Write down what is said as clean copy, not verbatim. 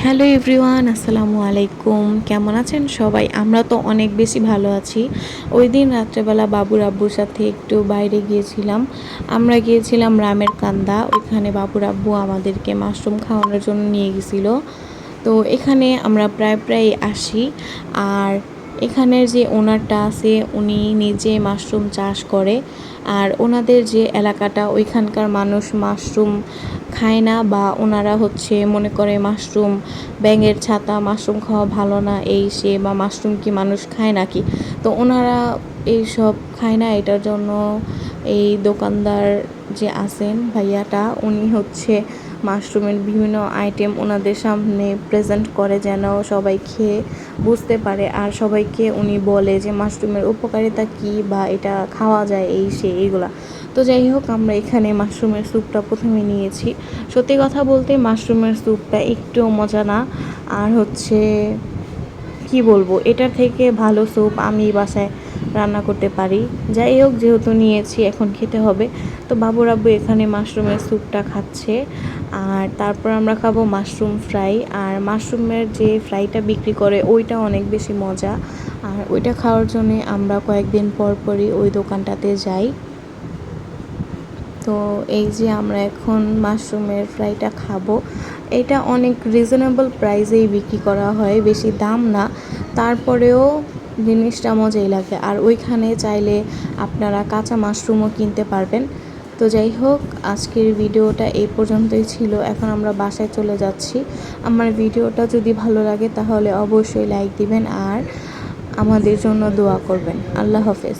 Hello everyone, আসসালামু আলাইকুম। কেমন আছেন সবাই? আমরা তো অনেক বেশি ভালো আছি। ওই দিন রাত্রেবেলা বাবুর আব্বুর সাথে একটু বাইরে গিয়েছিলাম। আমরা গিয়েছিলাম রামের কান্দা। ওইখানে বাবুর আব্বু আমাদেরকে মাশরুম খাওয়ানোর জন্য নিয়ে গেছিল। তো এখানে আমরা প্রায় প্রায় আসি। আর এখানের যে ওনারটা আছে উনি নিজে মাশরুম চাষ করে। আর ওনাদের যে এলাকাটা ওইখানকার মানুষ মাশরুম খায় না, বা ওনারা হচ্ছে মনে করে মাশরুম ব্যাঙের ছাতা, মাশরুম খাওয়া ভালো না এই সে, বা মাশরুম কি মানুষ খায় নাকি। তো ওনারা এইসব খায় না, এটার জন্য এই দোকানদার যে আছেন ভাইয়াটা উনি হচ্ছে মাশরুমের বিভিন্ন আইটেম ওনাদের সামনে প্রেজেন্ট করে যেন সবাই খেয়ে বুঝতে পারে, আর সবাইকে উনি বলে যে মাশরুমের উপকারিতা কী বা এটা খাওয়া যায় এই সে এইগুলা। তো যাই হোক, আমরা এখানে মাশরুমের স্যুপটা প্রথমে নিয়েছি। সত্যি কথা বলতে মাশরুমের স্যুপটা একটুও মজা না। আর হচ্ছে কি বলবো, এটার থেকে ভালো স্যুপ আমি বাসায় রান্না করতে পারি। যাই হোক, যেহেতু নিয়েছি এখন খেতে হবে। তো বাবুর আব্বু এখানে মাশরুমের স্যুপটা খাচ্ছে। আর তারপর আমরা খাবো মাশরুম ফ্রাই। আর মাশরুমের যে ফ্রাইটা বিক্রি করে ওইটা অনেক বেশি মজা। আর ওইটা খাওয়ার জন্যে আমরা কয়েকদিন পর পরই ওই দোকানটাতে যাই। তো এই যে আমরা এখন মাশরুমের ফ্রাইটা খাবো। এটা অনেক রিজনেবল প্রাইসেই বিক্রি করা হয়, বেশি দাম না। তারপরেও জিনিসটা মজাই লাগে। আর ওইখানে চাইলে আপনারা কাঁচা মাশরুমও কিনতে পারবেন। তো যাই হোক, আজকের ভিডিওটা এই পর্যন্তই ছিল। এখন আমরা বাসায় চলে যাচ্ছি। আমার ভিডিওটা যদি ভালো লাগে তাহলে অবশ্যই লাইক দিবেন আর আমাদের জন্য দোয়া করবেন। আল্লাহ হাফেজ।